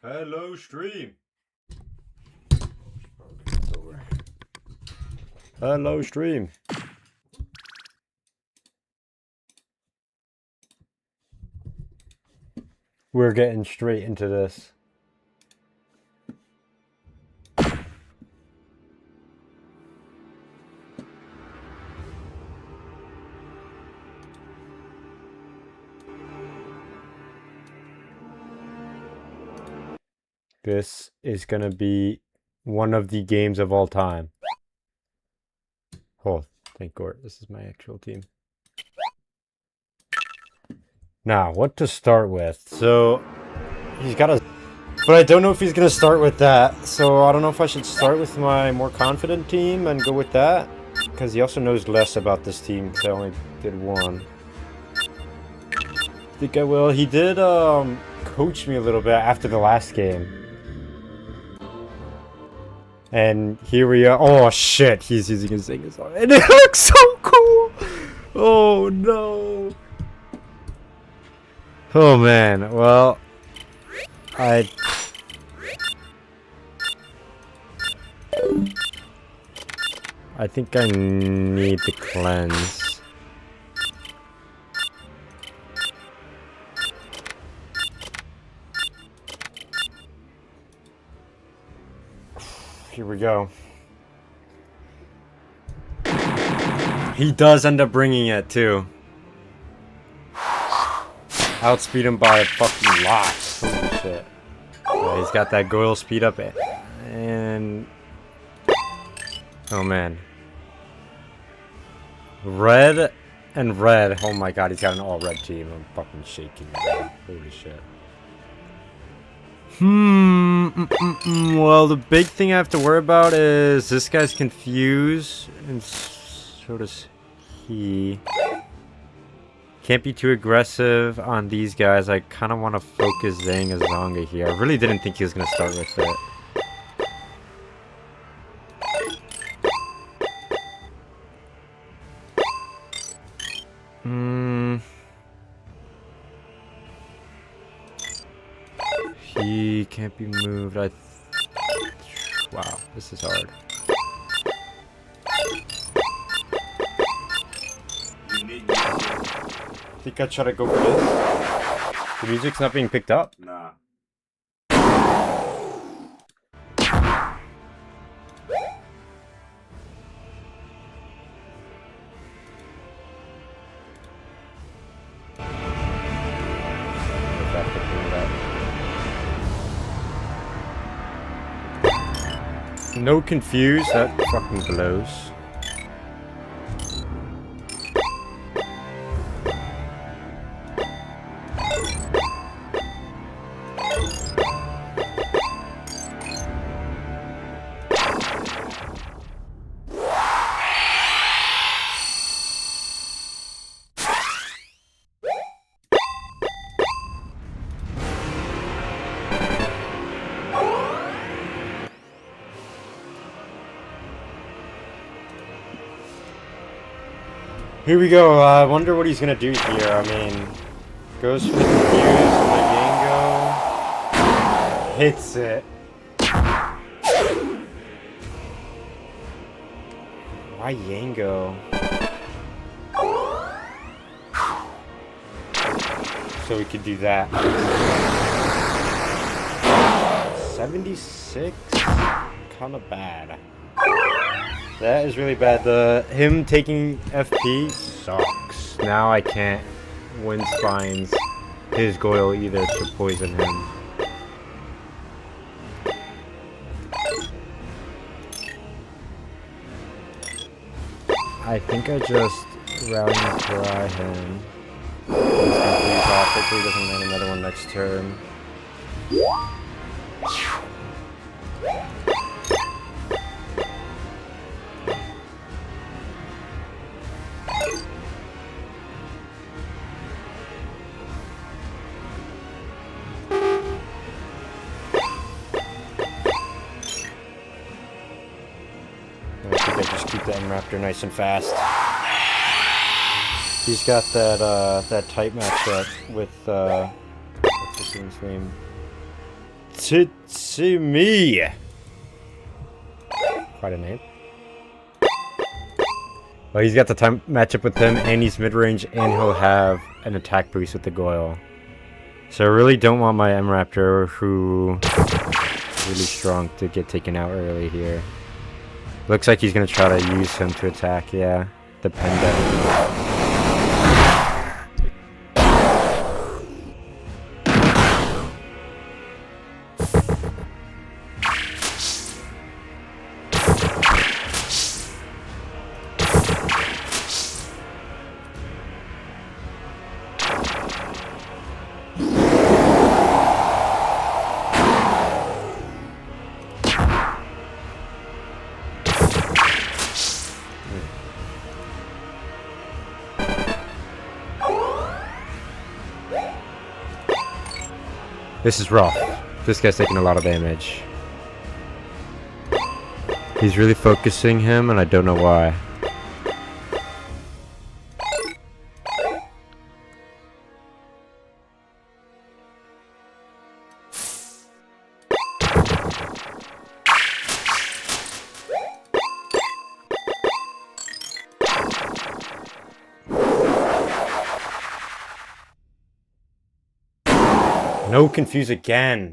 Hello, stream. Hello, stream. We're getting straight into this. This is gonna be one of the games of all time. Oh, thank God, this is my actual team. Now, what to start with? So, he's got a... But I don't know if he's gonna start with that. So, I don't know if I should start with my more confident team and go with that. Because he also knows less about this team, because I only did one. I think I will. He did, coach me a little bit after the last game. And here we are. Oh shit, he's using his singer song. And it looks so cool! Oh no. Oh man, well, I think I need to cleanse. Here we go. He does end up bringing it too. Outspeed him by a fucking lot. Holy shit. Yeah, he's got that Goyle speed up and... Oh man. Red and red. Oh my god, he's got an all red team. I'm fucking shaking. Holy shit. Well, the big thing I have to worry about is this guy's confused, and so does he. Can't be too aggressive on these guys. I kind of want to focus Zhang as Zonga here. I really didn't think he was going to start with it. He can't be moved. Wow, this is hard. I think I try to go for this. The music's not being picked up. Nah. No confuse, that fucking blows. Here we go. I wonder what he's gonna do here. I mean, goes for the confuse on the Yango. Hits it. Why Yango? So we could do that. 76? Kinda bad. That is really bad. Him taking FP sucks. Now I can't win spines his Goyle either to poison him. I think I just rally try him. He's confused off. Hopefully he doesn't land another one next turn. Keep that Raptor nice and fast. He's got that that type matchup with what's his name? to me. Quite a name. Well, he's got the time matchup with him, and he's mid-range, and he'll have an attack boost with the Goyle. So I really don't want my M-Raptor, who is really strong, to get taken out early here. Looks like he's going to try to use him to attack, yeah. The Penda. This is rough. This guy's taking a lot of damage. He's really focusing him, and I don't know why. No confuse again.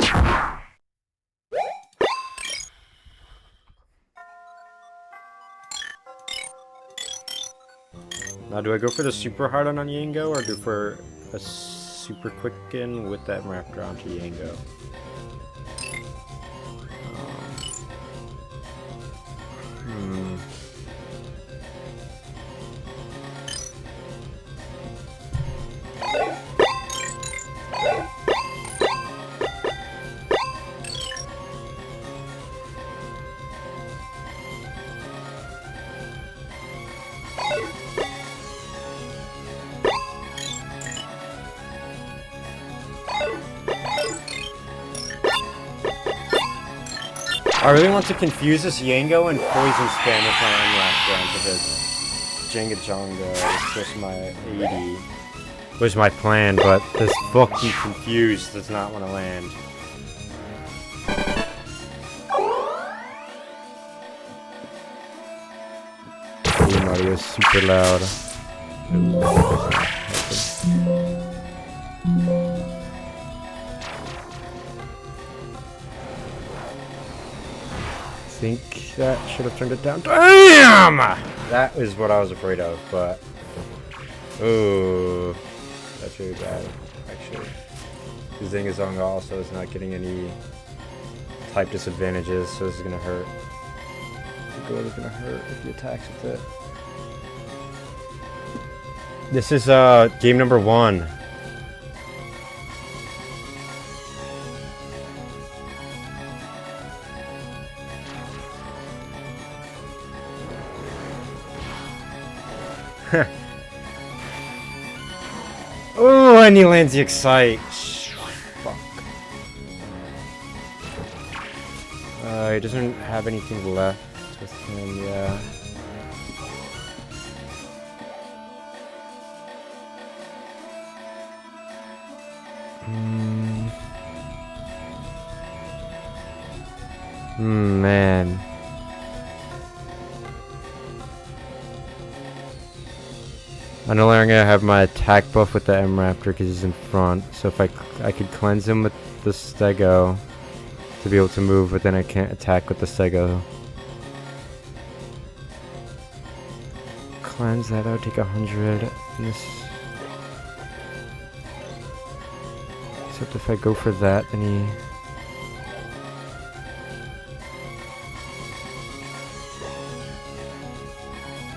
Now, do I go for the super hard on Yango, or do for a super quicken with that Raptor onto Yango? I really want to confuse this Yango and poison spam with my M-Raptor onto the Jenga Jonga. It's just my 80. Was my plan, but this fucking confuse does not want to land. Game audio is super loud. I think that should have turned it down. Damn! That is what I was afraid of, but... Ooh. That's really bad, actually. Zingazonga also is not getting any type disadvantages, so this is going to hurt. The goal is going to hurt if he attacks with it. This is game number 1. Oh, and he lands the Excite. Fuck. He doesn't have anything left with him, yeah. Man. I no longer have my attack buff with the M-Raptor because he's in front. So if I could cleanse him with the Stego to be able to move, but then I can't attack with the Stego. Cleanse that would take 100. And this, except if I go for that, then he.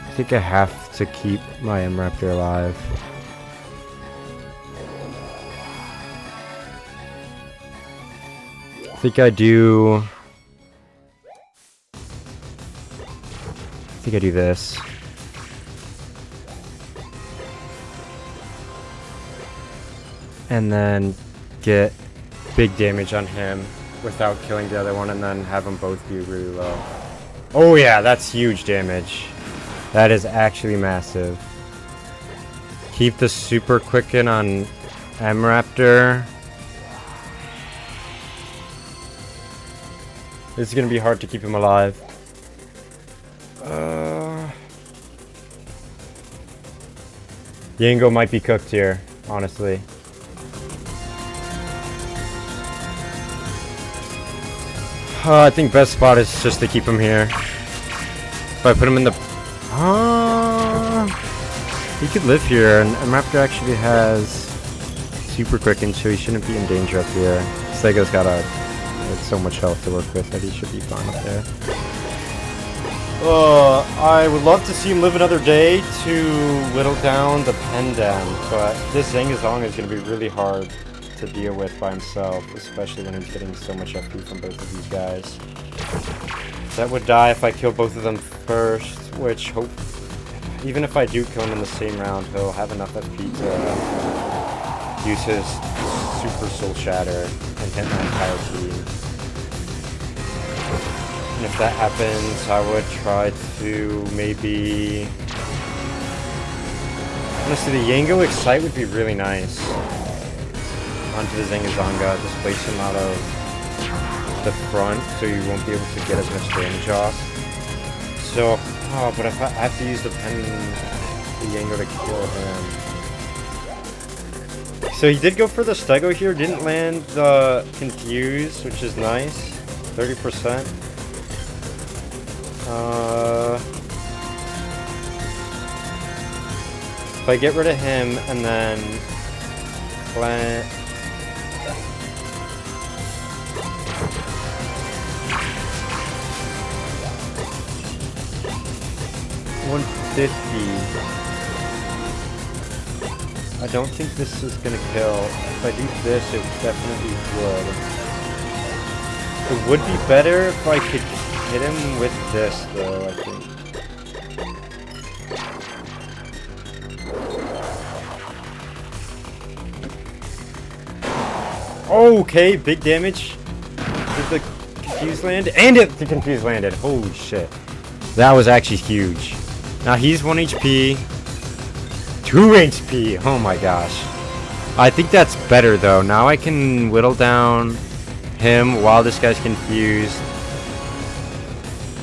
I think I have to keep my M-Raptor alive. I think I do... I think I do this. And then get big damage on him without killing the other one, and then have them both be really low. Oh yeah, that's huge damage. That is actually massive. Keep the super quicken on M-Raptor. It's gonna be hard to keep him alive. Yango might be cooked here, honestly. I think best spot is just to keep him here. If I put him in the... he could live here, and Raptor actually has super quicken, so he shouldn't be in danger up here. Sego's got so much health to work with that he should be fine up there. I would love to see him live another day to whittle down the Pendam, but this Zangazong is going to be really hard to deal with by himself, especially when he's getting so much FP from both of these guys. That would die if I kill both of them first, which even if I do kill him in the same round, he'll have enough FP to use his Super Soul Shatter and hit my entire team. And if that happens, I would try to maybe... Honestly, the Yango Excite would be really nice. Onto the Zangazanga, just place him out of the front so you won't be able to get as much damage off. So, but if I have to use the Yango to kill him. So he did go for the Stego here, didn't land the Confuse, which is nice. 30%. If I get rid of him and then plant... 150. I don't think this is gonna kill. If I do this, it definitely would. It would be better if I could hit him with this, though, I think. Okay, big damage. Did the Confuse land? And the Confuse landed. Holy shit. That was actually huge. Now he's 1 HP. 2 HP. Oh my gosh. I think that's better though. Now I can whittle down him while this guy's confused.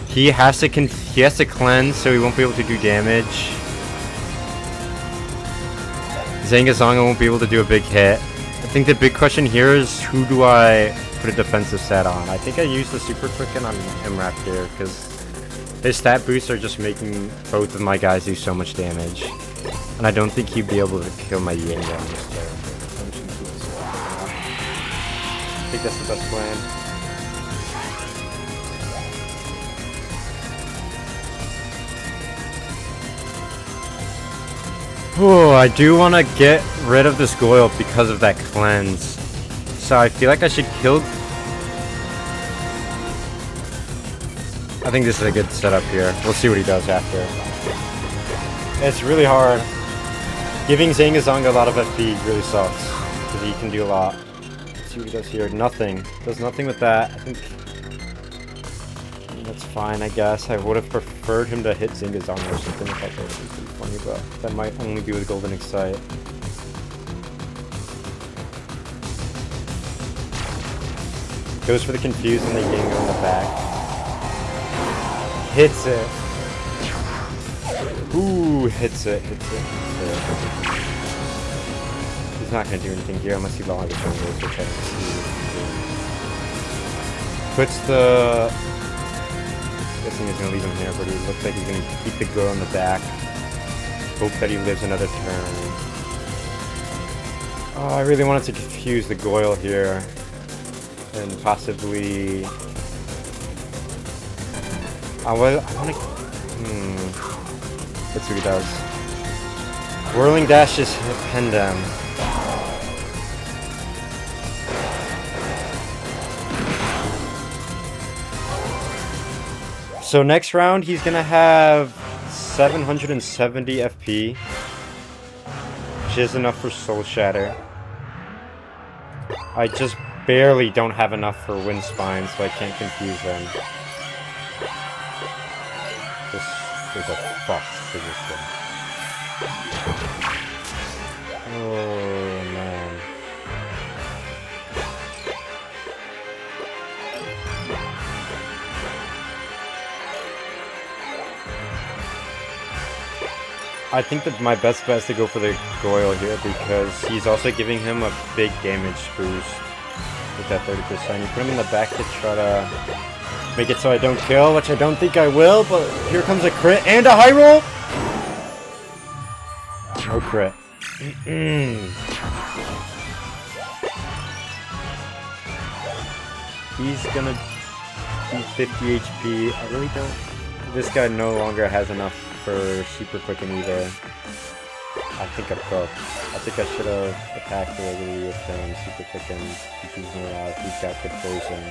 He has to cleanse, so he won't be able to do damage. Zangazonga won't be able to do a big hit. I think the big question here is, who do I put a defensive set on? I think I use the Super Quicken on Raptor because his stat boosts are just making both of my guys do so much damage. And I don't think he'd be able to kill my Yango on this turn. I think that's the best plan. Oh, I do want to get rid of this Goyle because of that cleanse. So I feel like I should kill... I think this is a good setup here. We'll see what he does after. It's really hard. Giving Zangazonga a lot of FP really sucks, because he can do a lot. Let's see what he does here. Nothing. Does nothing with that. I think that's fine, I guess. I would have preferred him to hit Zangazonga or something if I thought it was pretty funny, but that might only be with Golden Excite. Goes for the Confuse and the Yango in the back. Hits it. Ooh, hits it. He's not going to do anything here unless he logs the jungles, which I don't see. Puts the... I'm guessing he's going to leave him here, but he looks like he's going to keep the girl in the back. Hope that he lives another turn. Oh, I really wanted to confuse the Goyle here. And possibly... I want to... Let's see what he does. Whirling Dash is Pendam. So next round, he's going to have 770 FP. Which is enough for Soul Shatter. I just barely don't have enough for Wind Spine, so I can't confuse them. This is a fucked position. Oh man. I think that my best bet is to go for the Goyle here because he's also giving him a big damage boost with that 30%. You put him in the back to try to make it so I don't kill, which I don't think I will, but here comes a crit and a high roll! No crit. He's gonna be 50 HP. I really don't... This guy no longer has enough for super quicken either. I think I'm cooked. I think I should have attacked the regular with super quicken. He keeps me alive. He's got good poison.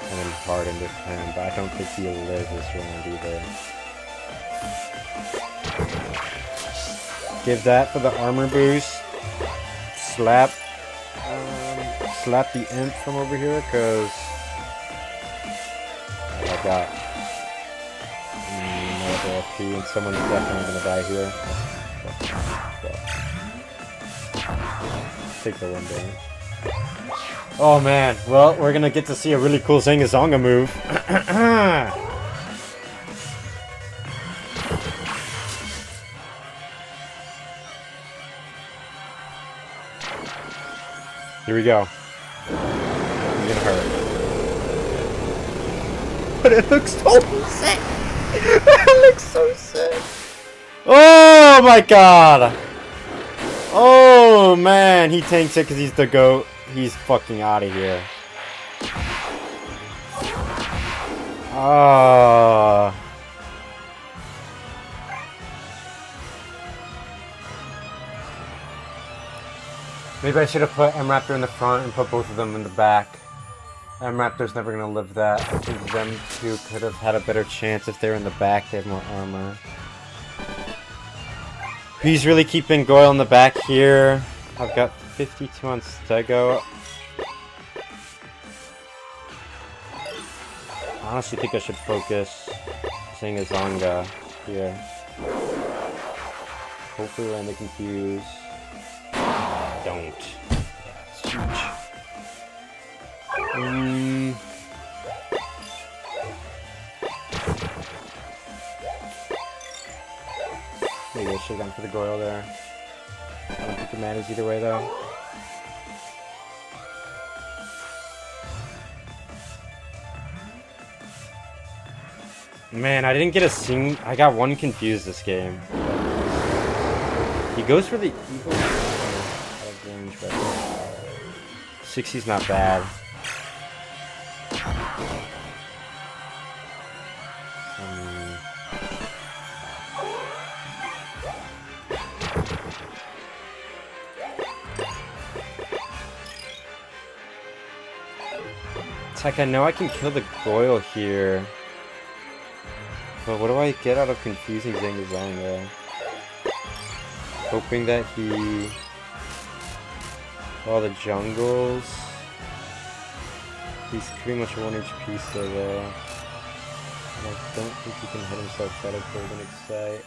And then hardened with him, but I don't think he'll live this round either. Give that for the armor boost. Slap the imp from over here, cause I got no FP, and someone's definitely gonna die here. Take the one damage. Oh man, well, we're gonna get to see a really cool Zangazonga move. Here we go. It's gonna hurt. But it looks so sick! It looks so sick! Oh my god! Oh man, he tanks it because he's the GOAT. He's fucking out of here. Ah. Maybe I should have put M-Raptor in the front and put both of them in the back. M-Raptor's never gonna live that. I think them two could have had a better chance if they're in the back. They have more armor. He's really keeping Goyle in the back here. I've got 52 on Stego. I honestly think I should focus Zangazonga here. Hopefully land the confuse. Don't. That's huge. Maybe I should have gone for the Goyle there. I don't think it matters either way though. Man, I didn't get a I got one confused this game. He goes for the evil out of range, but 60's not bad. It's like I know I can kill the Goyle here. But what do I get out of confusing Zangazonga? Hoping that he... all the jungles... He's pretty much 1 HP still though. And I don't think he can hit himself better for than Excite.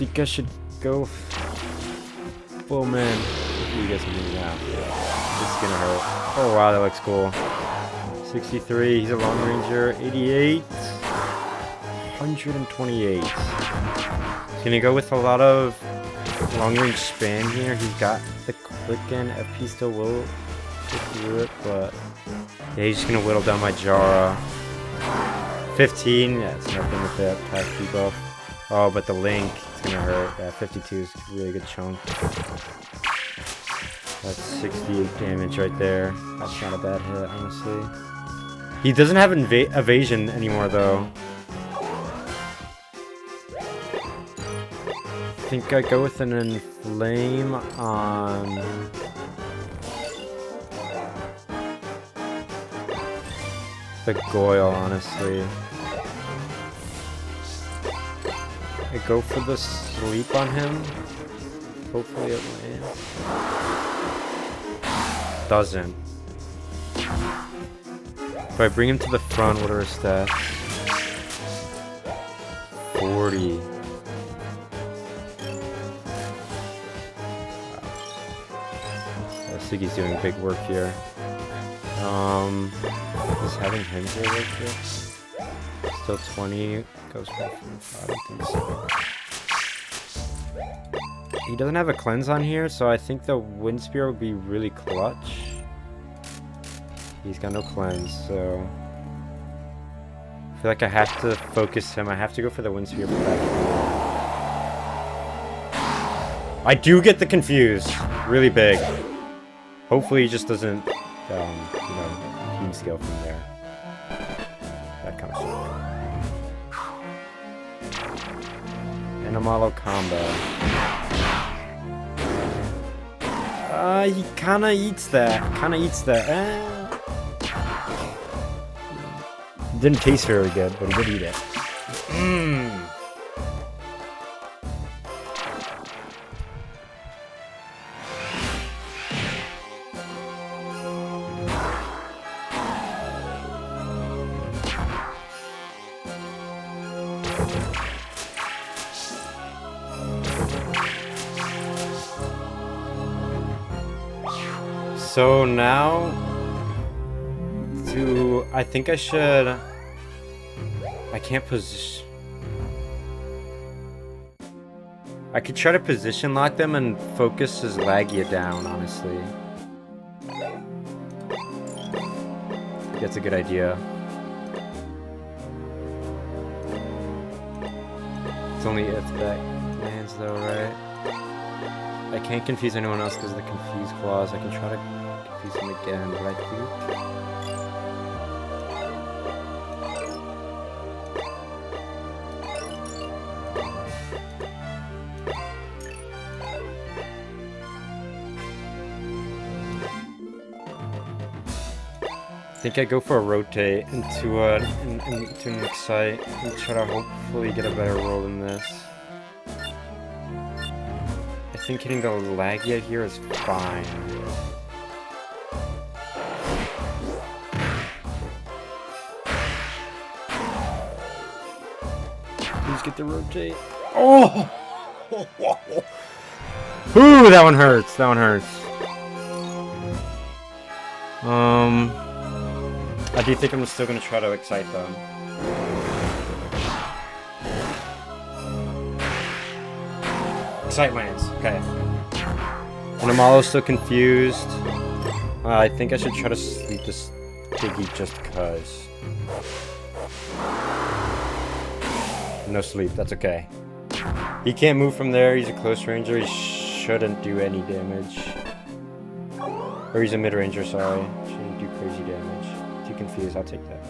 think I should go full man. You guys can move now. This is gonna hurt. Oh wow, that looks cool. 63, he's a long ranger. 88. 128. He's gonna go with a lot of long range spam here. He's got the quicken. FP still will get through it, but yeah, he's just gonna whittle down my Jara. 15, yeah, it's nothing with that past debuff. Oh, but the link, it's gonna hurt. Yeah, 52 is a really good chunk. That's 68 damage right there. That's not a bad hit, honestly. He doesn't have evasion anymore, though. I think I go with an inflame on the Goyle, honestly. I go for the sleep on him. Hopefully it lands. Doesn't. If I bring him to the front, what are his stats? 40. I think he's doing big work here. Just having him here real quick. Still 20. Goes back from 5. He doesn't have a cleanse on here, so I think the Wind Spear would be really clutch. He's got no cleanse, so I feel like I have to focus him. I have to go for the Wind Spear back. I do get the confuse. Really big. Hopefully he just doesn't, team skill from there. That kind of stuff. Animalo combo. He kinda eats that. Didn't taste very good, but he did eat it. So now, I think I should, I can't position, I could try to position lock them and focus his Lagia down, honestly. That's a good idea. It's only if that lands though, right? I can't confuse anyone else because of the confuse clause. I can try to confuse him again, but I think I go for a rotate into an excite and try to hopefully get a better roll than this. I think hitting the Lagia here is fine. Please get the rotate. Oh! Ooh, that one hurts. I do think I'm still gonna try to excite them. Excite lands, okay. And Amalo's still confused. I think I should try to sleep this Diggy just cause. No sleep, that's okay. He can't move from there, he's a close ranger, he shouldn't do any damage. Or he's a mid-ranger, sorry. Shouldn't do crazy damage. Too confused, I'll take that.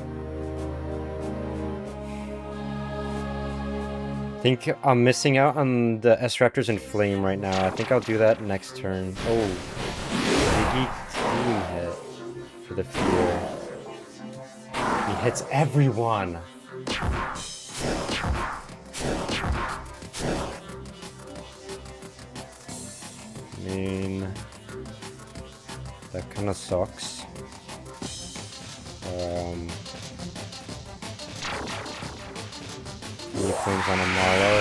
I think I'm missing out on the S-Raptors and Flame right now. I think I'll do that next turn. Oh, Diggy team hit for the fear. He hits everyone. I mean, that kind of sucks. Flames on Amalo.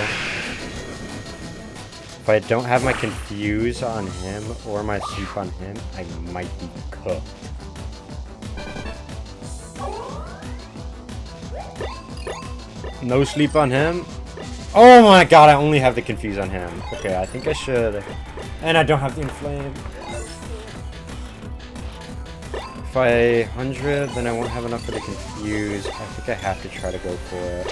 If I don't have my confuse on him or my sleep on him, I might be cooked. No sleep on him. Oh my god, I only have the confuse on him. Okay, I think I should. And I don't have the inflame. If I 100, then I won't have enough for the confuse. I think I have to try to go for it.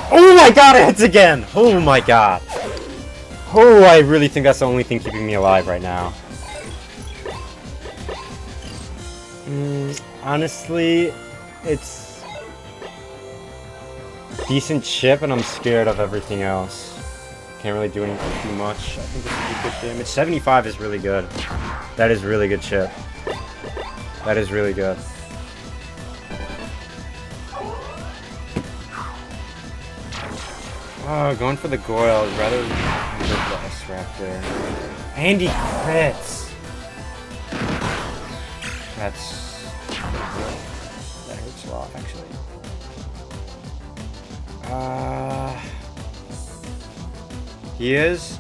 Oh my god, it hits again! Oh my god. Oh, I really think that's the only thing keeping me alive right now. Honestly, it's decent chip, and I'm scared of everything else. Can't really do anything too much. I think this would be good damage. 75 is really good. That is really good chip. That is really good. Oh, going for the Goyle is rather than the S-Raptor. And he crits! That hurts a lot, actually. He is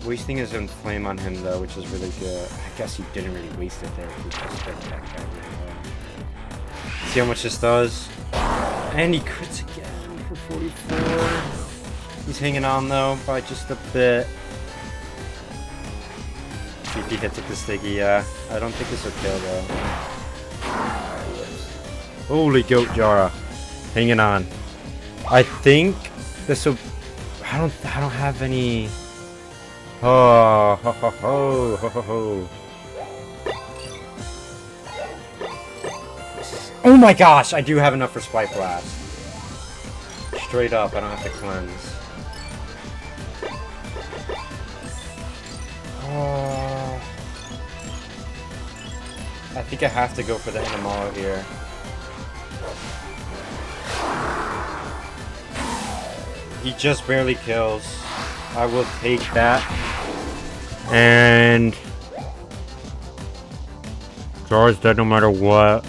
wasting his own flame on him, though, which is really good. I guess he didn't really waste it there. He just did that guy. See how much this does? And he crits again for 44. He's hanging on, though, by just a bit. See if he hits with the sticky. Yeah, I don't think this will kill, though. Holy goat, Jara. Hanging on. I think this will... I don't have any... Oh, ho, ho, ho, ho, ho, ho. Oh my gosh, I do have enough for Spike Blast. Straight up, I don't have to cleanse. I think I have to go for the Animalo here. He just barely kills. I will take that. And Jara's dead no matter what.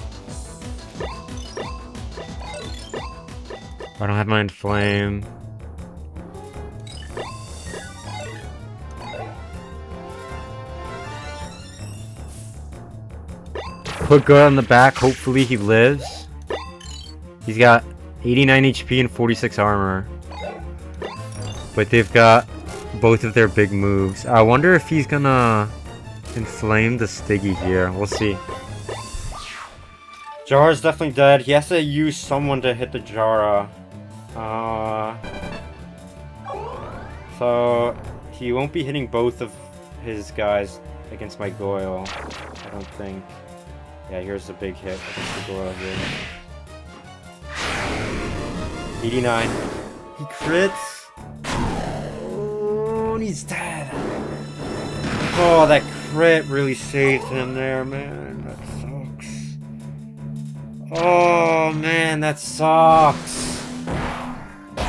I don't have my inflame. Put good on the back. Hopefully he lives. He's got 89 HP and 46 armor. But they've got both of their big moves. I wonder if he's gonna inflame the Stiggy here. We'll see. Jara's definitely dead. He has to use someone to hit the Jara. So he won't be hitting both of his guys against my Goyle. I don't think. Yeah, here's the big hit against the Goyle here. 89. He crits. He's dead. Oh, that crit really saved him there, man. That sucks. Oh, man, that sucks. I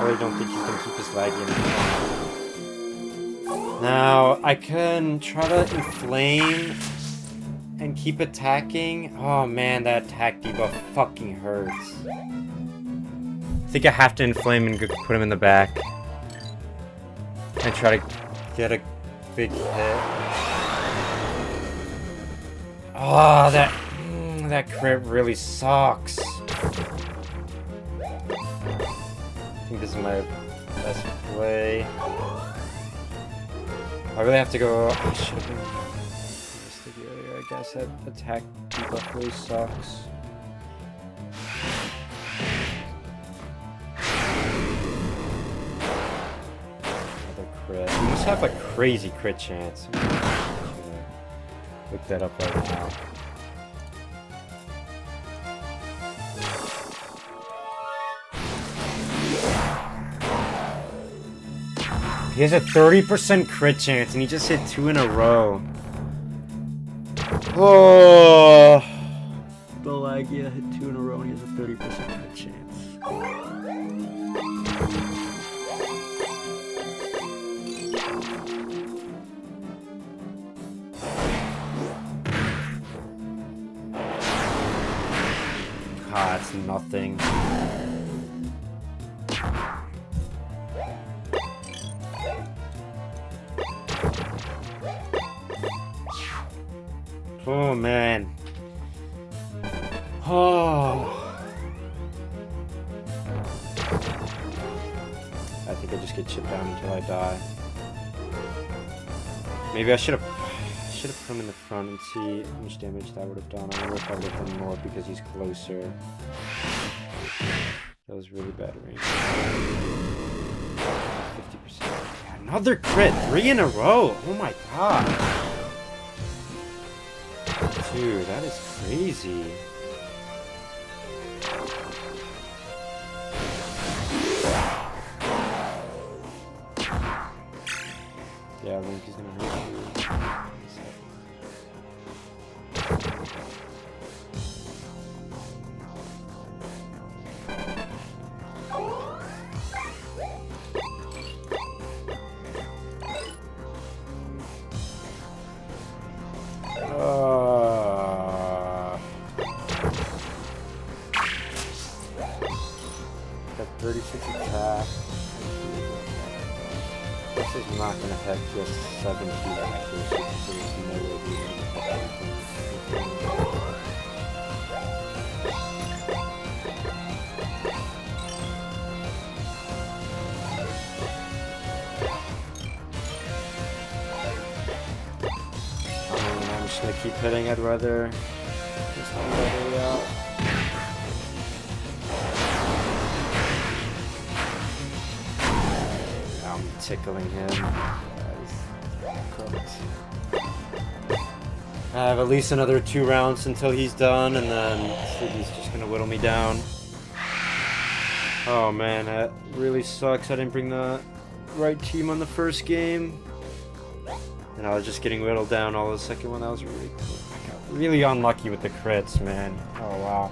really don't think you can keep this laggy anymore. Now, I can try to inflame and keep attacking. Oh, man, that attack debuff fucking hurts. I think I have to inflame and put him in the back. And try to get a big hit. Oh, that crit really sucks. I think this is my best play. I really have to go... I should have been sticky earlier. I guess that attack debuff really sucks. Crit. You must have a crazy crit chance. Look that up right now. He has a 30% crit chance and he just hit 2 in a row. Oh, the Lagia hit 2 in a row and he has a 30% crit chance. Ah, it's nothing. Oh, man. Oh. I think I just get chipped down until I die. Maybe I should have put him in the front and see how much damage that would have done. I wonder if I would have done more because he's closer. That was really bad range. 50%. Another crit! 3 in a row! Oh my god! Dude, that is crazy. Yeah, Link is gonna hurt you. Got 36 attack. This is not gonna have just 17 accuracy, so there's no way we're gonna hit anything. I'm just gonna keep hitting. I'd rather just not let it out. I'm tickling him. I have at least another 2 rounds until he's done, and then he's just gonna whittle me down. Oh man, that really sucks. I didn't bring the right team on the first game. And I was just getting whittled down all the second one. That was really cool. I got really unlucky with the crits, man. Oh wow.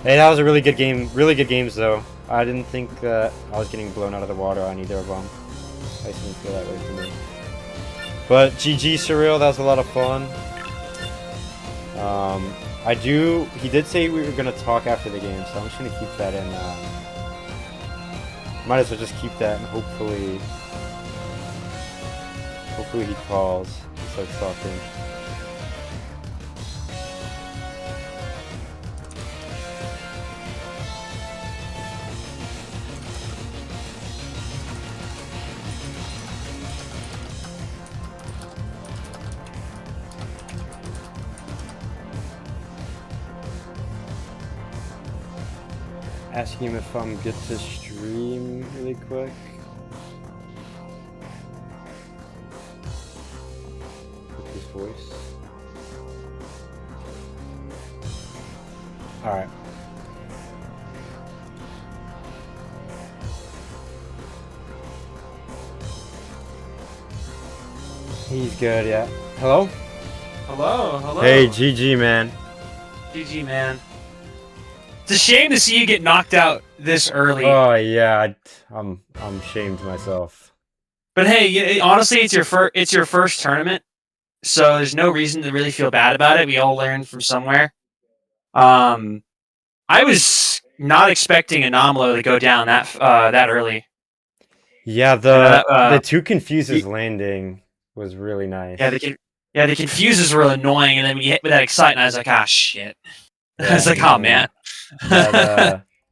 Hey, that was a really good game. Really good games though. I didn't think that I was getting blown out of the water on either of them. I just didn't feel that way to me. But GG Surreal, that was a lot of fun. He did say we were gonna talk after the game, so I'm just gonna keep that in. Might as well just keep that, and hopefully he calls and starts talking. Asking him if I'm good to stream really quick. With his voice. Alright. He's good, yeah. Hello? Hello. Hey, GG, man. GG, man. It's a shame to see you get knocked out this early. Oh yeah, I'm ashamed myself. But hey, honestly, it's your first tournament, so there's no reason to really feel bad about it. We all learned from somewhere. I was not expecting Anomalo to go down that early. Yeah, the two confuses landing was really nice. Yeah, the confuses were annoying, and then when you hit with that excitement, I was like, ah, shit. I was like, oh man.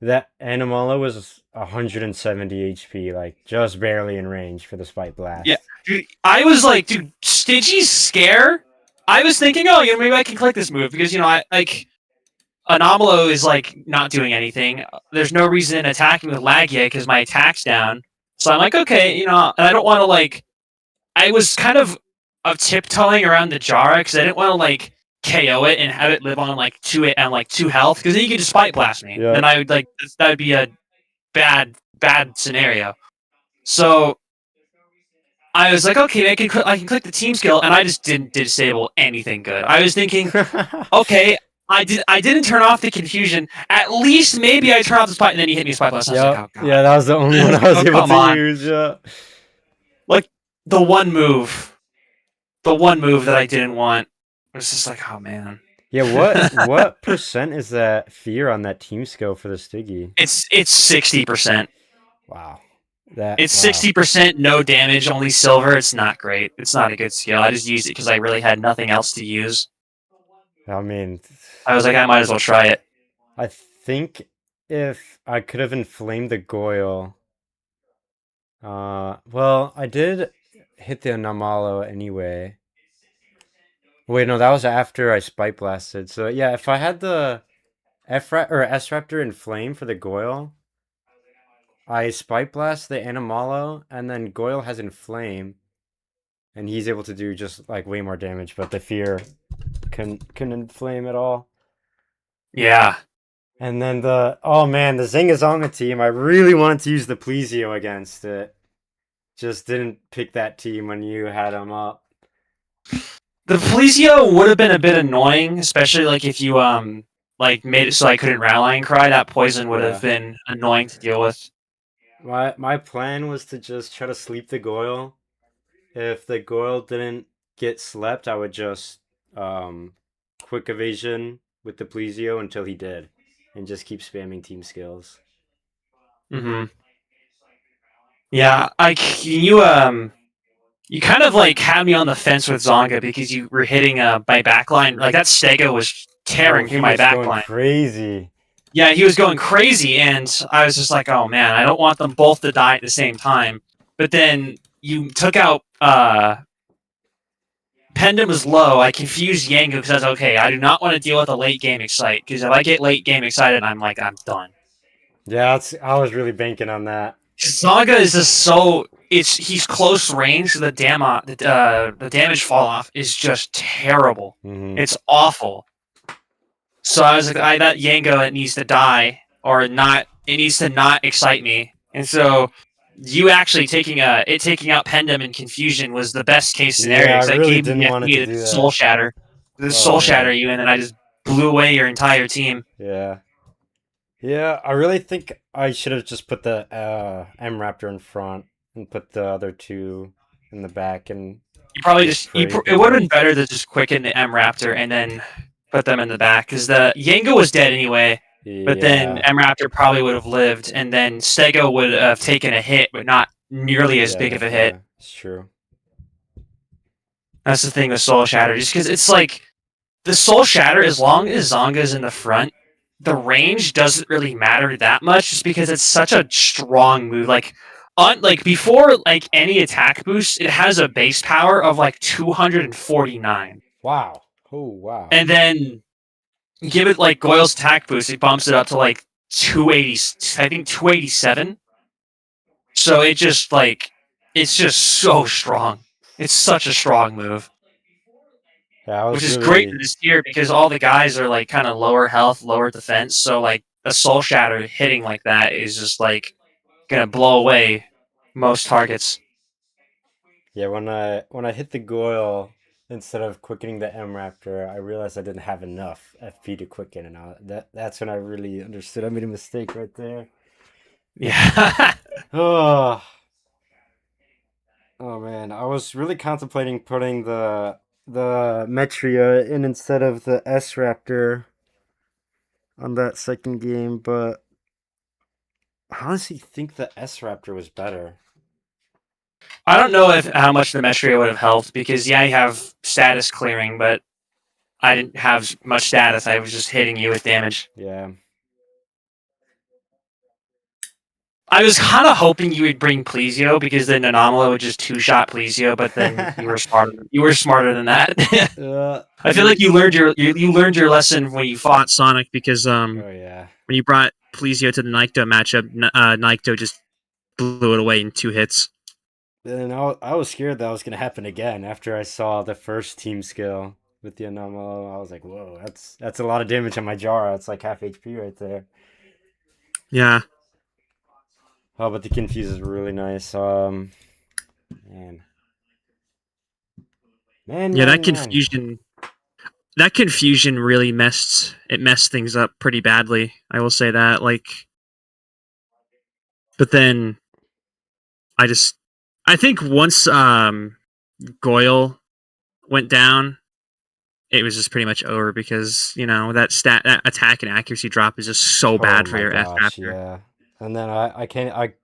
That Anomalo was 170 HP, like just barely in range for the Spite Blast. Yeah, dude, I was like, dude, Stingy's scare. I was thinking, oh, maybe I can click this move because I like Anomalo is like not doing anything. There's no reason attacking with lag yet because my attack's down. So I'm like, okay, and I don't want to like. I was kind of tiptoeing around the Jara because I didn't want to like KO it and have it live on like 2 health because then you could just Spite Blast me. Yeah. Then I would that would be a bad scenario. So I was like, okay, I can click the team skill, and I just didn't disable anything good. I was thinking, okay, I didn't turn off the confusion. At least maybe I turn off the Spite, and then you hit me Spite Blast. Yep. I was like, oh god. Yeah, that was the only one I was able to use. Yeah. Like the one move that I didn't want was just like, oh man. Yeah, what percent is that fear on that team skill for the Stiggy? It's 60%. Wow. It's Wow. 60% no damage, only silver. It's not great. It's not a good skill. I just used it because I really had nothing else to use. I mean, I was like, I might as well try it. I think if I could have inflamed the Goyle, well, I did hit the Anamalo anyway. Wait, no, that was after I Spike Blasted. So yeah, if I had the or S Raptor in Flame for the Goyle, I Spike Blast the Animalo, and then Goyle has Inflame, and he's able to do just like way more damage, but the Fear couldn't inflame at all. Yeah. And then oh man, the Zingazonga team, I really wanted to use the Plesio against it. Just didn't pick that team when you had them up. The Felicio would have been a bit annoying, especially like if you like made it so I couldn't rallying cry. That poison would have Yeah. been annoying to deal with. My plan was to just try to sleep the Goyle. If the Goyle didn't get slept, I would just quick evasion with the Plesio until he did. And just keep spamming team skills. Hmm. Yeah, you kind of like had me on the fence with Zonga because you were hitting my backline. Like that Stego was Oh, tearing through he my was going backline. crazy. Yeah, he was going crazy, and I was just like, oh man, I don't want them both to die at the same time. But then you took out Pendant was low. I confused Yango because I was okay. I do not want to deal with a late game excite because if I get late game excited, I'm done. Yeah, I was really banking on that. Saga is just so he's close range. So the damage fall off is just terrible. Hmm. It's awful. So I was like, that Yango it needs to die or not. It needs to not excite me. And so you actually taking out Pendum and Confusion was the best case scenario Yeah, I because that really gave me didn't the want it to FP to do Soul that. Shatter, Oh man. you, and then I just blew away your entire team. Yeah. Yeah, I really think I should have just put the M Raptor in front and put the other two in the back and You probably just just pray for it would have been both. better to just quicken the M Raptor and then put them in the back because the Yenga was dead anyway. But then Yeah. M Raptor probably would have lived, and then Stego would have taken a hit, but not nearly as Yeah, big of a hit. definitely. It's true. That's the thing with Soul Shatter, just because it's like the Soul Shatter, as long as Zonga's in the front, the range doesn't really matter that much, just because it's such a strong move. Like before like any attack boost, it has a base power of like 249, Wow. Oh, wow. and then give it like Goyle's attack boost, it bumps it up to like 280. I think 287. So it's just so strong. It's such a strong move. Yeah, I Which was is great really this year because all the guys are like kind of lower health, lower defense. So like a soul shatter hitting like that is just like gonna blow away most targets. yeah, when I hit the Goyle instead of quickening the M Raptor, I realized I didn't have enough FP to quicken and that's when I really understood I made a mistake right there. Yeah. Oh, oh man, I was really contemplating putting the Metria in instead of the S Raptor on that second game, but I honestly think the S Raptor was better. I don't know if how much the Metria would have helped because yeah, you have status clearing, but I didn't have much status. I was just hitting you with damage. Yeah. I was kind of hoping you would bring Plesio because then Anomalo would just two shot Plesio, but then you were smarter. You were smarter than that. I feel like You. you learned your lesson when you fought Sonic because Oh yeah. when you brought Plesio to the Nikto matchup, Nikto just blew it away in 2 hits. And I was scared that was gonna happen again after I saw the first team skill with the Anomaly. I was like, whoa, that's a lot of damage on my Jara. It's like half HP right there. Yeah, Oh, but the confuse is really nice. Man, man, yeah, man, man. that confusion really messed things up pretty badly. I will say that. Like, but then I just I think once Goyle went down, it was just pretty much over because that attack and accuracy drop is just so Oh bad for my your S gosh, Raptor. yeah. And then I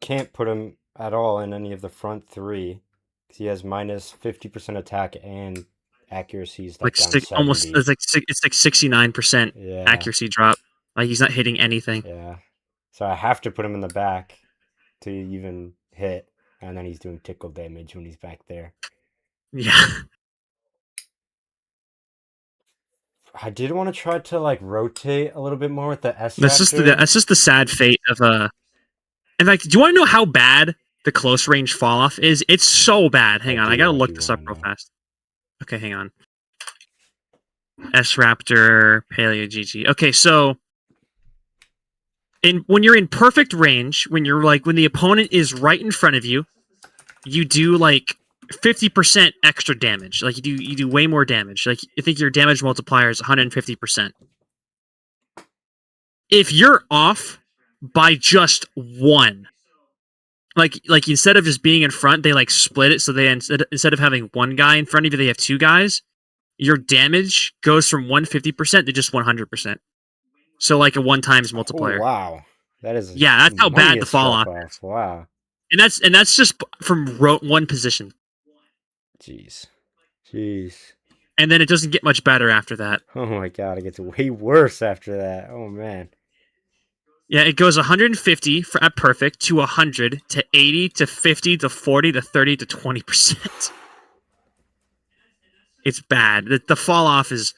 can't put him at all in any of the front three because he has minus 50% attack and accuracy is like Like down almost 70. it's like 69% Yeah, accuracy drop. Like he's not hitting anything. yeah. So I have to put him in the back to even hit, and then he's doing tickle damage when he's back there. Yeah. I did want to try to like rotate a little bit more with the S That's Raptor. just the sad fate of In fact, do you want to know how bad the close range fall off is? It's so bad. Hang on, I gotta I look do this want up to real know. fast. Okay, hang on. S Raptor Paleo GG. Okay, so when you're in perfect range, when the opponent is right in front of you, you do like 50% extra damage. Like you do way more damage. Like I think your damage multiplier is 150%. If you're off by just one, like instead of just being in front, they like split it so they instead of having one guy in front of you, they have two guys. Your damage goes from 150% to just 100%. So like a one times Oh multiplier. wow, that is a Yeah, that's how bad the humongous fall drop off off. is. Wow, And that's just from one position. jeez, jeez. And then it doesn't get much better after that. Oh my god, it gets way worse after that. Oh man. Yeah, it goes 150 at perfect to 100 to 80 to 50 to 40 to 30 to 20%. It's bad. The fall off is.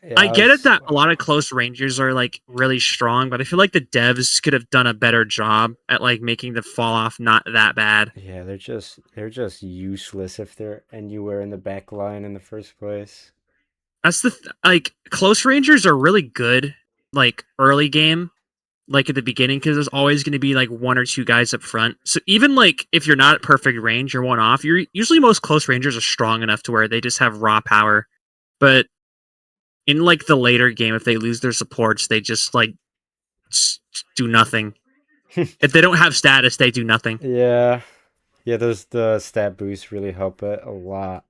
Yeah, I get it that a lot of close rangers are like really strong, but I feel like the devs could have done a better job at like making the fall off not that bad. yeah, they're just useless if they're anywhere in the back line in the first place. That's like close rangers are really good like early game, like at the beginning, because there's always going to be like one or two guys up front. So even like if you're not at perfect range, you're one off. You're usually most close rangers are strong enough to where they just have raw power. But in like the later game, if they lose their supports, they just like do nothing. If they don't have status, they do nothing. Yeah, yeah, the stat boosts really help it a lot.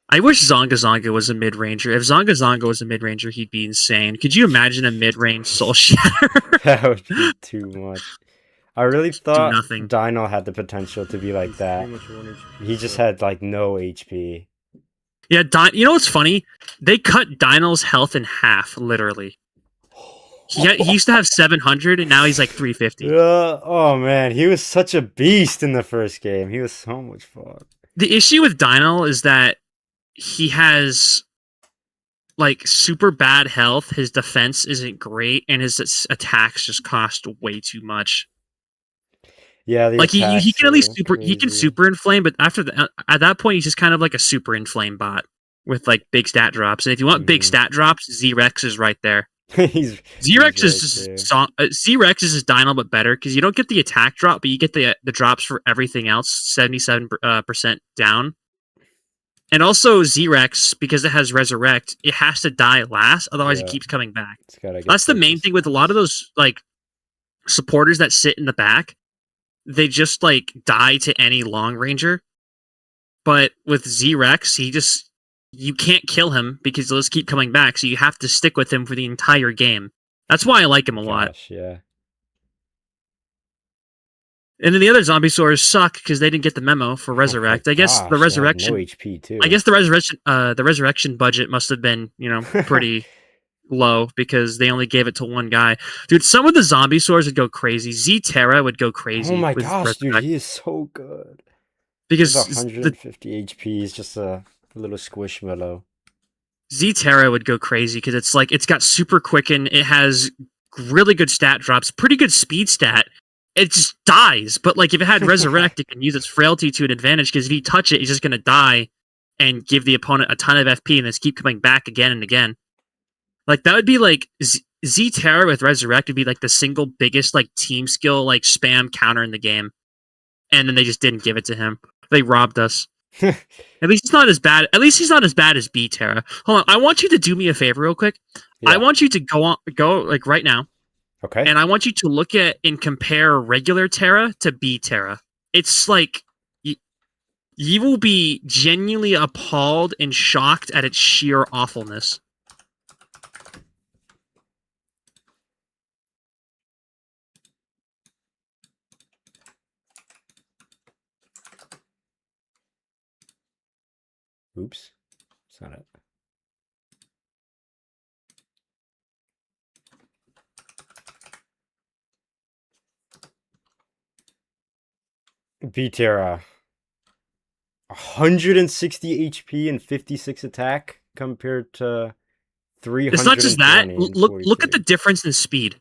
I wish Zonga Zonga was a mid ranger. If Zonga Zonga was a mid ranger, he'd be insane. Could you imagine a mid range Soul Shatter? That would be too much. I really Do thought nothing. Dino had the potential to be like that. He just had like no HP. Yeah, you know what's funny? They cut Dino's health in half, literally. He used to have 700, and now he's like 350. Oh man, he was such a beast in the first game. He was so much fun. The issue with Dino is that he has like super bad health. His defense isn't great, and his attacks just cost way too much. Yeah, the Like he can at least crazy. super inflame, but at that point he's just kind of like a super inflame bot with like big stat drops. And if you want big stat drops, Z-Rex is right there. Z-Rex is just Z-Rex is just Dino but better because you don't get the attack drop, but you get the drops for everything else, 77% down. And also Z-Rex, because it has Resurrect, it has to die last, otherwise it keeps coming back. That's the main thing with a lot of those like supporters that sit in the back. They just like die to any long ranger. But with Z-Rex, you can't kill him because he'll just keep coming back, so you have to stick with him for the entire game. That's why I like him a lot. Yeah. And then the other zombie swords suck because they didn't get the memo for Resurrect. I guess the resurrection. No HP too. I guess the resurrection budget must have been, pretty low because they only gave it to one guy. Dude, some of the zombie swords would go crazy. Z-Terra would go crazy. Oh my gosh, dude, he is so good. Because 150 HP is just a little squishmallow. Z-Terra would go crazy because it's got super quicken. It has really good stat drops, pretty good speed stat. It just dies. But like if it had Resurrect, it can use its frailty to an advantage because if you touch it, it's just going to die and give the opponent a ton of FP and just keep coming back again and again. Like that would be like Z-Terra with Resurrect would be like the single biggest like team skill like spam counter in the game. And then they just didn't give it to him. They robbed us. At least it's not as bad. At least he's not as bad as B Terra. Hold on, I want you to do me a favor real quick. Yeah. I want you to go like right now. Okay. And I want you to look at and compare regular Terra to B Terra. It's like You will be genuinely appalled and shocked at its sheer awfulness. Oops. That's not it. B-Terra. 160 HP and 56 attack compared to 320. It's not just that. Look at the 42. difference in speed.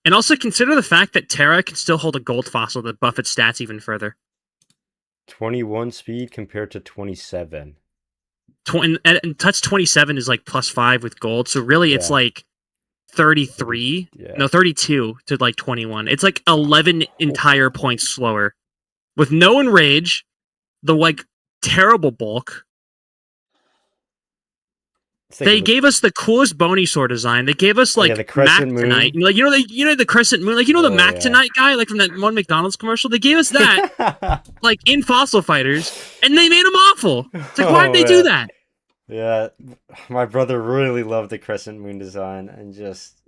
And also consider the fact that Terra can still hold a gold fossil to buff its stats even further. 21 speed compared to 27. And touch 27 is like +5 with gold, so really it's like 33. Yeah. No, 32 to like 21. It's like 11 entire points slower. With no enrage, the like terrible bulk. They gave us the coolest bony sword design. They gave us like the crescent moon. Like you know the crescent moon, like the Mactonite guy, like from that one McDonald's commercial. They gave us that, like in Fossil Fighters, and they made them awful. It's like, why did they do that? Yeah, my brother really loved the crescent moon design, and just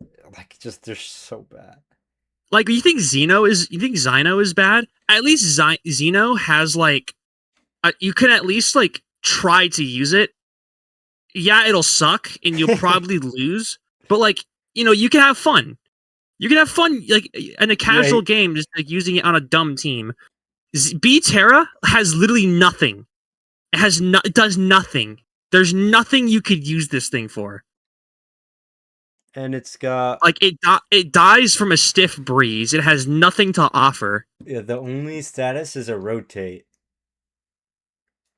they're so bad. Like, you think Xeno is bad? At least Xeno has like, you can at least like try to use it. Yeah, it'll suck and you'll probably lose, but like, you can have fun. You can have fun like in a casual game, just like using it on a dumb team. B-Terra has literally nothing. It does nothing. There's nothing you could use this thing for. And it's got like it dies from a stiff breeze. It has nothing to offer. Yeah, the only status is a rotate.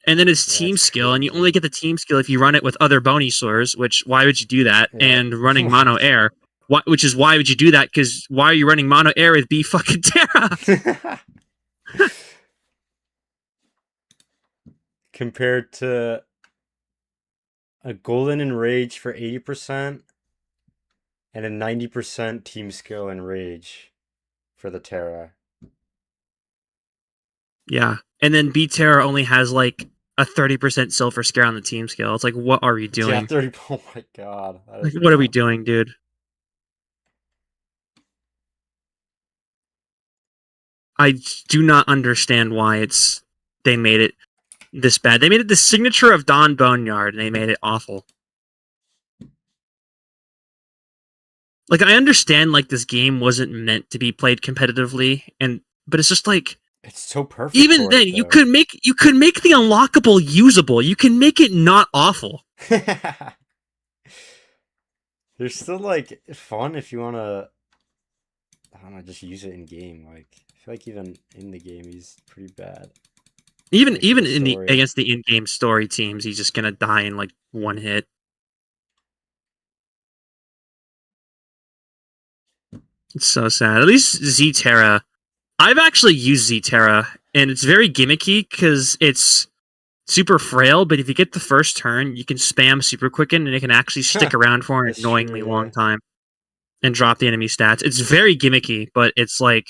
And then it's team skill, and you only get the team skill if you run it with other Bonysaurs, which why would you do that? Yeah. And running Mono Air, why would you do that? Because why are you running Mono Air with B-Terra? Compared to a Golden Enrage for 80% and a 90% team skill and rage for the Terra. Yeah, and then B-Terra only has like a 30% silver scare on the team skill. It's like, what are we doing? Yeah, 30. Oh my god. Like, what are we doing, dude? I do not understand why they made it this bad. They made it the signature of Don Boneyard, and they made it awful. Like, I understand like this game wasn't meant to be played competitively, but it's just like, it's so perfect. Even then, you could make the unlockable usable. You can make it not awful. There's still like fun if you want to. I don't know, just use it in game. Like, I feel like even in the game, he's pretty bad. Even against the in-game story teams, he's just gonna die in like one hit. It's so sad. At least Z-Terra. I've actually used Z-Terra, and it's very gimmicky because it's super frail, but if you get the first turn, you can spam Super Quicken, and it can actually stick around for an annoyingly long time and drop the enemy stats. It's very gimmicky, but it's like,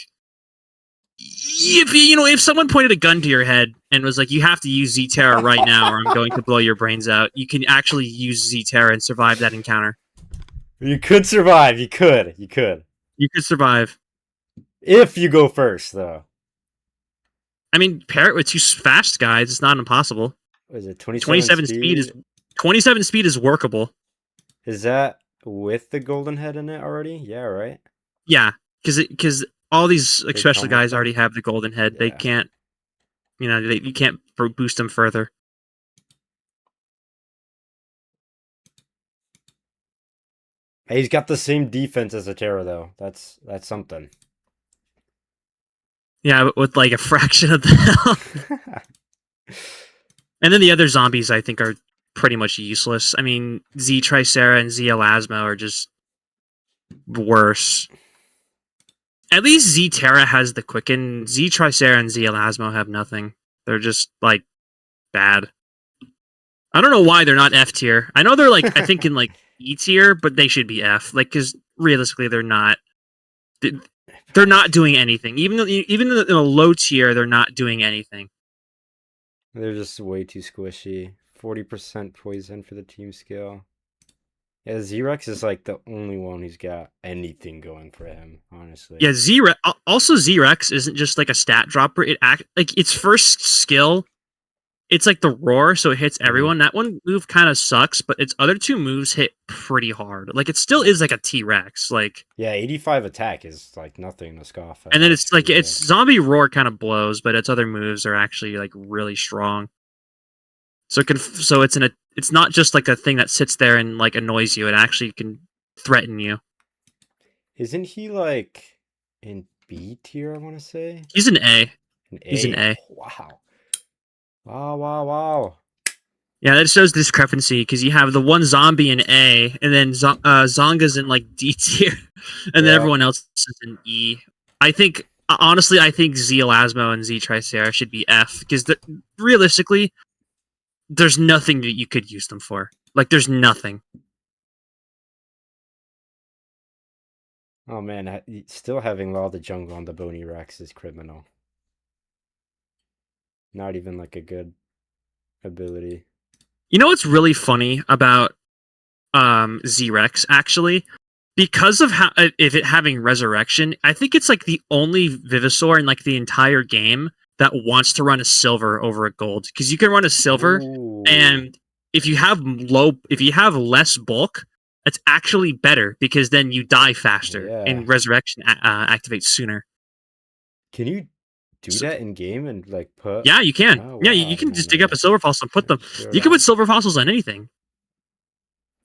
if someone pointed a gun to your head and was like, you have to use Z-Terra right now or I'm going to blow your brains out, you can actually use Z-Terra and survive that encounter. You could survive. You could. You could survive. If you go first, though. I mean, pair it with two fast guys. It's not impossible. What is it 27 speed? 27 speed is workable. Is that with the golden head in it already? Yeah, right? Yeah, because all these special guys already have the golden head. Yeah. They can't, you can't boost them further. He's got the same defense as a Terra, though. That's something. Yeah, but with like a fraction of the health. And then the other zombies, I think, are pretty much useless. I mean, Z Tricera and Z Elasmo are just worse. At least Z Terra has the Quicken. Z Tricera and Z Elasmo have nothing. They're just like bad. I don't know why they're not F tier. I know they're like, I think in like E tier, but they should be F. Like, because realistically, they're not. They're not doing anything. Even in a low tier, they're not doing anything. They're just way too squishy. 40% poison for the team skill. Yeah, Xerex is like the only one who's got anything going for him, honestly. Yeah, also Z-Rex isn't just like a stat dropper. It act like its first skill. It's like the roar, so it hits Hmm. everyone. That one move kind of sucks, but its other two moves hit pretty hard. Like it still is like a T-Rex. Like, Yeah, 85 attack is like nothing to scoff and at. then That's it's like pretty its good. zombie roar kind of blows, but its other moves are actually like really strong. So it's not just like a thing that sits there and like annoys you. It actually can threaten you. Isn't he like in B tier, I want to say? He's an A. An He's an A. A. Wow. Wow, wow, wow. Yeah, that shows discrepancy because you have the one zombie in A, and then Zonga's in like D tier, and then Yeah. everyone else is in E. I think honestly, I think Z Elasmo and Z Tricera should be F because realistically, there's nothing that you could use them for. Like, there's nothing. Oh man, still having Law of the Jungle on the Bony Rex is criminal. Not even like a good ability. You know what's really funny about Z-Rex actually? Because of how if it having resurrection, I think it's like the only Vivisaur in like the entire game that wants to run a silver over a gold. Because you can run a silver, Ooh. and if you have less bulk, it's actually better because then you die faster Yeah. and resurrection activates sooner. Can you do So, that in game and like put? yeah, you can. Oh Yeah, wow, you I did can not just know dig up a that. silver fossil and put them. Sure You can put that. silver fossils on anything.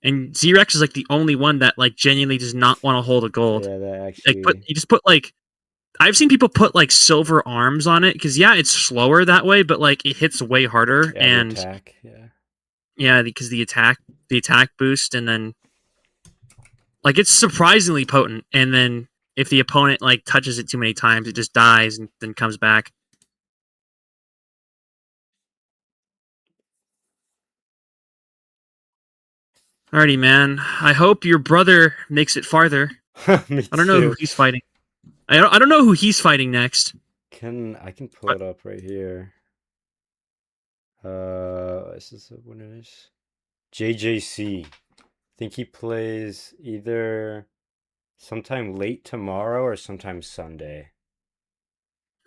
And Z-Rex is like the only one that like genuinely does not want to hold a gold. Yeah, that Like actually. you just put like I've seen people put like silver arms on it because yeah, it's slower that way, but like it hits way harder Yeah, the and attack. Yeah. yeah, because the attack boost and then like it's surprisingly potent. And then if the opponent like touches it too many times, it just dies and then comes back. Alrighty, man. I hope your brother makes it farther. Me I don't know who too. he's fighting. I don't know who he's fighting next. I can pull But it up right here. This is the winners. JJC. Think he plays either sometime late tomorrow or sometime Sunday.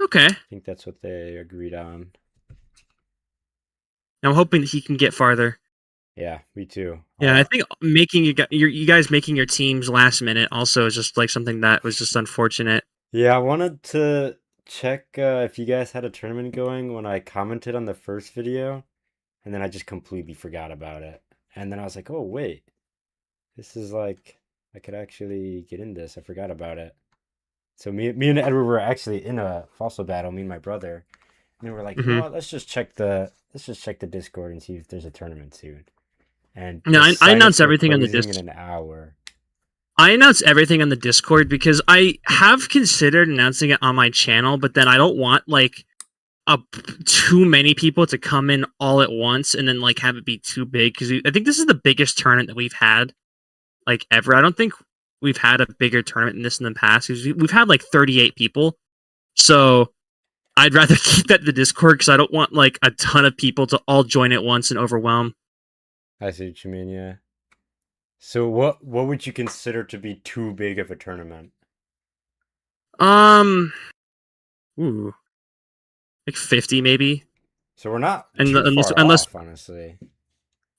okay, I think that's what they agreed on. I'm hoping that he can get farther. Yeah, me too. Yeah, I think making you guys making your teams last minute also is just like something that was just unfortunate. Yeah, I wanted to check if you guys had a tournament going when I commented on the first video, and then I just completely forgot about it. And then I was like, oh, wait, this is like, I could actually get in this. I forgot about it. So me and Edward were actually in a fossil battle, me and my brother. And then we're like, you know Hmm. what, let's just check the Discord and see if there's a tournament soon. And No, the I signups announce were everything on the closing in disc. an hour. I announce everything on the Discord because I have considered announcing it on my channel, but then I don't want like a too many people to come in all at once and then like have it be too big because I think this is the biggest tournament that we've had like ever. I don't think we've had a bigger tournament than this in the past because we've had like 38 people. So I'd rather keep that in the Discord because I don't want like a ton of people to all join at once and overwhelm. I see what you mean, yeah. So what would you consider to be too big of a tournament? Um, ooh, like 50 maybe, So we're not and too far off, honestly.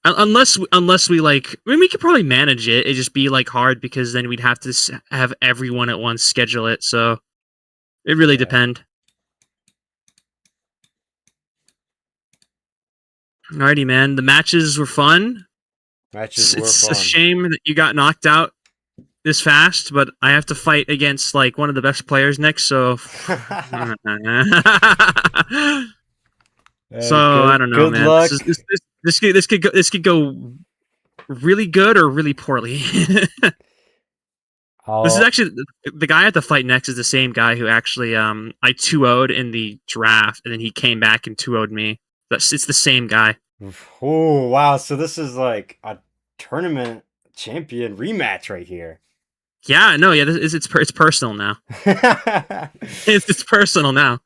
unless we like, I mean, we could probably manage it. It'd just be like hard because then we'd have to have everyone at once schedule it. So it really Yeah. depend. Alrighty, man. The matches were fun. Matches were It's a fun. shame that you got knocked out this fast, but I have to fight against like one of the best players next. So, so I don't know, Good man. luck. This could go really good or really poorly. This is I'll actually the guy I have to fight next is the same guy who actually I 2-0'd in the draft, and then he came back and 2-0'd me. It's the same guy. Oh, wow. So this is like a tournament champion rematch right here. Yeah, no, yeah, it's personal now. It's personal now.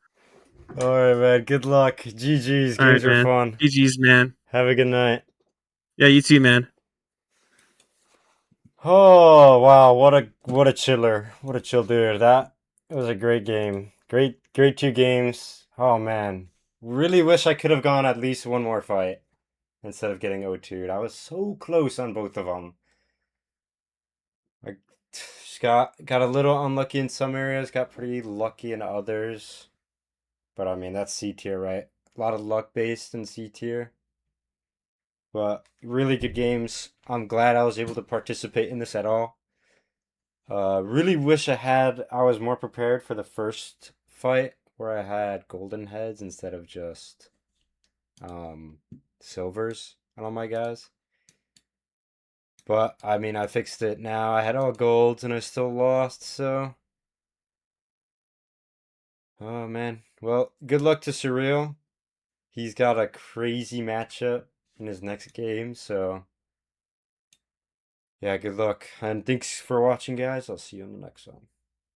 Alright, man. Good luck. GG's. All right, Games were man. fun. GG's, man. Have a good night. Yeah, you too, man. Oh wow, what a chiller. What a chill dude. That was a great game. Great 2 games. Oh man. Really wish I could have gone at least one more fight instead of getting 0-2'd. I was so close on both of them. I just got a little unlucky in some areas, got pretty lucky in others. But I mean, that's C tier, right? A lot of luck based in C tier. But really good games. I'm glad I was able to participate in this at all. Really wish I was more prepared for the first fight where I had golden heads instead of just um silvers on all my guys. But I mean, I fixed it now. I had all golds and I still lost, so oh man. Well, good luck to Surreal. He's got a crazy matchup in his next game, so yeah, good luck. And thanks for watching, guys. I'll see you on the next one.